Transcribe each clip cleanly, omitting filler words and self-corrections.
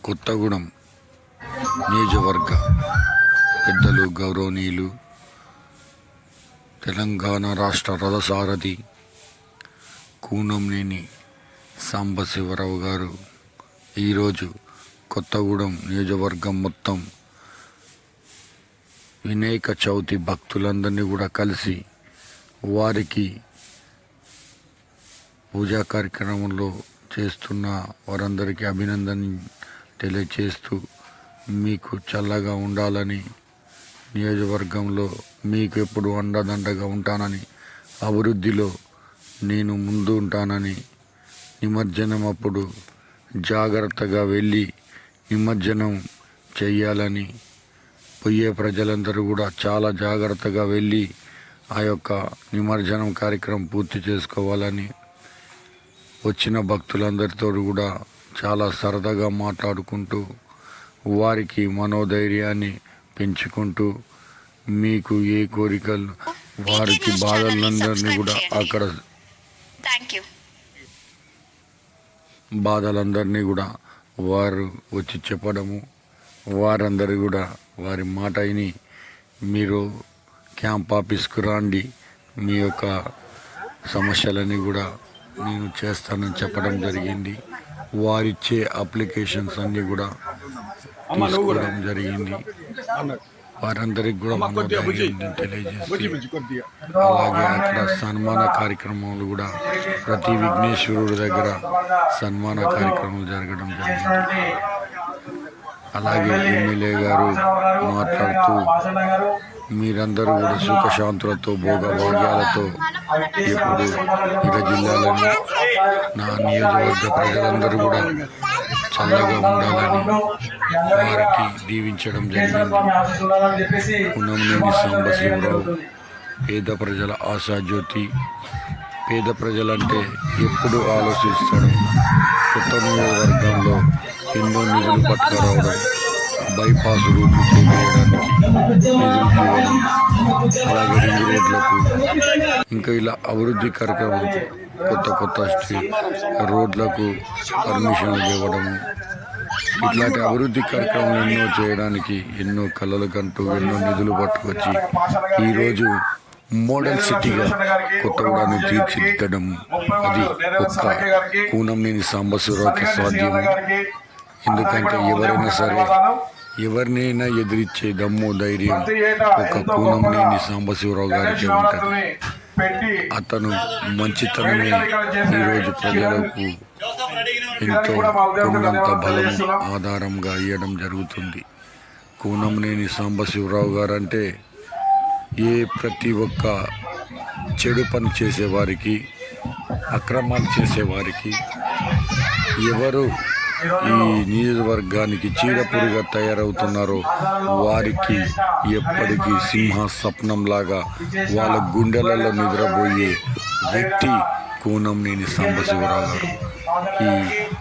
కొత్తగూడెం నియోజకవర్గ పెద్దలు, గౌరవనీయులు, తెలంగాణ రాష్ట్ర రథసారథి కూనంనేని సాంబశివరావు గారు ఈరోజు కొత్తగూడెం నియోజకవర్గం మొత్తం వినాయక చవితి భక్తులందరినీ కూడా కలిసి వారికి పూజా కార్యక్రమంలో చేస్తున్న వారందరికీ అభినందన తెలియచేస్తూ మీకు చల్లగా ఉండాలని, నియోజకవర్గంలో మీకు ఎప్పుడు అండదండగా ఉంటానని, అభివృద్ధిలో నేను ముందు ఉంటానని, నిమజ్జనం అప్పుడు జాగ్రత్తగా వెళ్ళి నిమజ్జనం చెయ్యాలని, పోయే ప్రజలందరూ కూడా చాలా జాగ్రత్తగా వెళ్ళి ఆ యొక్క నిమజ్జనం కార్యక్రమం పూర్తి చేసుకోవాలని, వచ్చిన భక్తులందరితో కూడా చాలా సరదాగా మాట్లాడుకుంటూ వారికి మనోధైర్యాన్ని పెంచుకుంటూ మీకు ఏ కోరికలు వారికి బాధలందరినీ కూడా అక్కడ బాధలందరినీ కూడా వారు వచ్చి చెప్పడము, వారందరూ కూడా వారి మాట విని మీరు క్యాంప్ ఆఫీస్కు రండి, మీ యొక్క సమస్యలని కూడా నేను చేస్తానని చెప్పడం జరిగింది. వారిచ్చే అప్లికేషన్స్ అన్నీ కూడా తీసుకోవడం జరిగింది. వారందరికి కూడా మనోధైర్యం తెలియజేసి, అలాగే అక్కడ సన్మాన కార్యక్రమాలు కూడా ప్రతి విఘ్నేశ్వరుడి దగ్గర సన్మాన కార్యక్రమాలు జరగడం జరిగింది. అలాగే ఎమ్మెల్యే గారు మాట్లాడుతూ మీరందరూ కూడా సుఖశాంతులతో భోగభాగ్యాలతో ఎప్పుడు ఇక జిల్లాలని, నా నియోజకవర్గ ప్రజలందరూ కూడా చల్లగా ఉండాలని వారికి దీవించడం జరిగింది. కూనంనేని సాంబశివరావు పేద ప్రజల ఆశాజ్యోతి. పేద ప్రజలంటే ఎప్పుడు ఆలోచిస్తాడు. కొత్త నియోజకవర్గంలో ఎన్నో నిధులు పట్టుకురావడం, బైపాస్ రూట్లు చేయడానికి నిధులు తీయడం, అలాగే రింగ్ రోడ్లకు, ఇంకా ఇలా అభివృద్ధి కార్యక్రమాలకు కొత్త రోడ్లకు పర్మిషన్లు ఇవ్వడము, ఇట్లాంటి అభివృద్ధి కార్యక్రమాలు ఎన్నో చేయడానికి ఎన్నో కళలు కంటూ ఎన్నో నిధులు పట్టుకొచ్చి ఈరోజు మోడల్ సిటీగా కొత్తగూడెంను తీర్చిదిద్దడం అది ఒక్క కూనంనేని సాంబశివరావుకి సాధ్యము. ఎందుకంటే ఎవరినైనా ఎదిరించే దమ్ము, ధైర్యం ఒక కూనంనేని సాంబశివరావు గారికి ఉంటుంది. అతను మంచితనమే ఈరోజు ప్రజలకు ఎంతో కొండంత బలం ఆధారంగా ఇవ్వడం జరుగుతుంది. కూనంనేని సాంబశివరావు గారు అంటే ప్రతి ఒక్క చెడు పని చేసేవారికి, అక్రమాలు చేసేవారికి, ఎవరు ఈ నియోజకవర్గానికి చీడపురుగా తయారవుతున్నారో వారికి ఎప్పటికీ సింహ స్వప్నంలాగా వాళ్ళ గుండెలలో నిద్రపోయే వ్యక్తి కూనంనేని సాంబశివరావు గారు. ఈ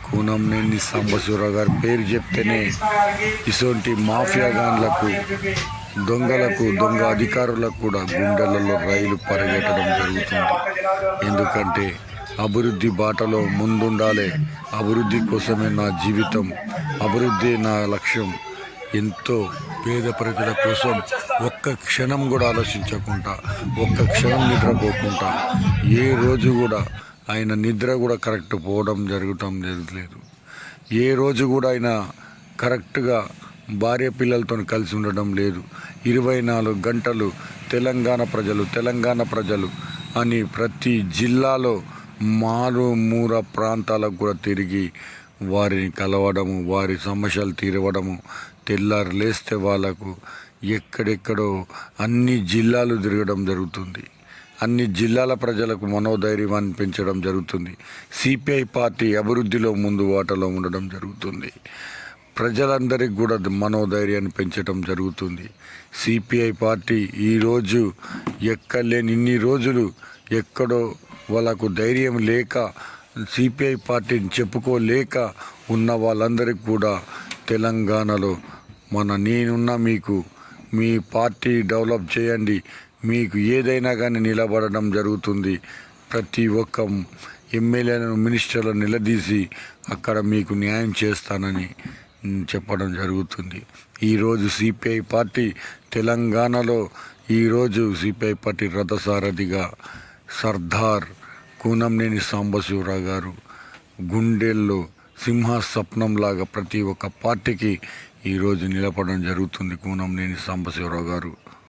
కూనంనేని సాంబశివరావు గారి పేరు చెప్తేనే ఇటువంటి మాఫియాగాన్లకు, దొంగలకు, దొంగ అధికారులకు కూడా గుండెలలో రైలు పరిగెట్టడం జరుగుతుంది. ఎందుకంటే అభివృద్ధి బాటలో ముందుండాలి. అభివృద్ధి కోసమే నా జీవితం, అభివృద్ధి నా లక్ష్యం. ఎంతో పేద ప్రజల కోసం ఒక్క క్షణం కూడా ఆలోచించకుండా, ఒక్క క్షణం నిద్రపోకుండా, ఏ రోజు కూడా ఆయన నిద్ర కూడా కరెక్ట్ పోవడం జరగలేదు. ఏ రోజు కూడా ఆయన కరెక్ట్గా భార్య పిల్లలతో కలిసి ఉండడం లేదు. 24 గంటలు తెలంగాణ ప్రజలు అని ప్రతి జిల్లాలో మారుమూల ప్రాంతాలకు కూడా తిరిగి వారిని కలవడము, వారి సమస్యలు తీరవడము, తెల్లారు లేస్తే వాళ్ళకు ఎక్కడెక్కడో అన్ని జిల్లాలు తిరగడం జరుగుతుంది. అన్ని జిల్లాల ప్రజలకు మనోధైర్యాన్ని పెంచడం జరుగుతుంది. సిపిఐ పార్టీ అభివృద్ధిలో ముందు వాటలో ఉండడం జరుగుతుంది. ప్రజలందరికీ కూడా మనోధైర్యాన్ని పెంచడం జరుగుతుంది. సిపిఐ పార్టీ ఈరోజు ఎక్కలేని ఇన్ని రోజులు ఎక్కడో వాళ్ళకు ధైర్యం లేక, సిపిఐ పార్టీని చెప్పుకోలేక ఉన్న వాళ్ళందరికీ కూడా తెలంగాణలో నేనున్నా, మీకు మీ పార్టీ డెవలప్ చేయండి, మీకు ఏదైనా కానీ నిలబడడం జరుగుతుంది. ప్రతి ఒక్క ఎమ్మెల్యేలను, మినిస్టర్లను నిలదీసి అక్కడ మీకు న్యాయం చేస్తానని చెప్పడం జరుగుతుంది. ఈరోజు సిపిఐ పార్టీ తెలంగాణలో సిపిఐ పార్టీ రథసారథిగా సర్దార్ కూనంనేని సాంబశివరావు గారు గుండెల్లో సింహ స్వప్నంలాగా ప్రతి ఒక్క పార్టీకి ఈరోజు నిలబడడం జరుగుతుంది. కూనంనేని సాంబశివరావు గారు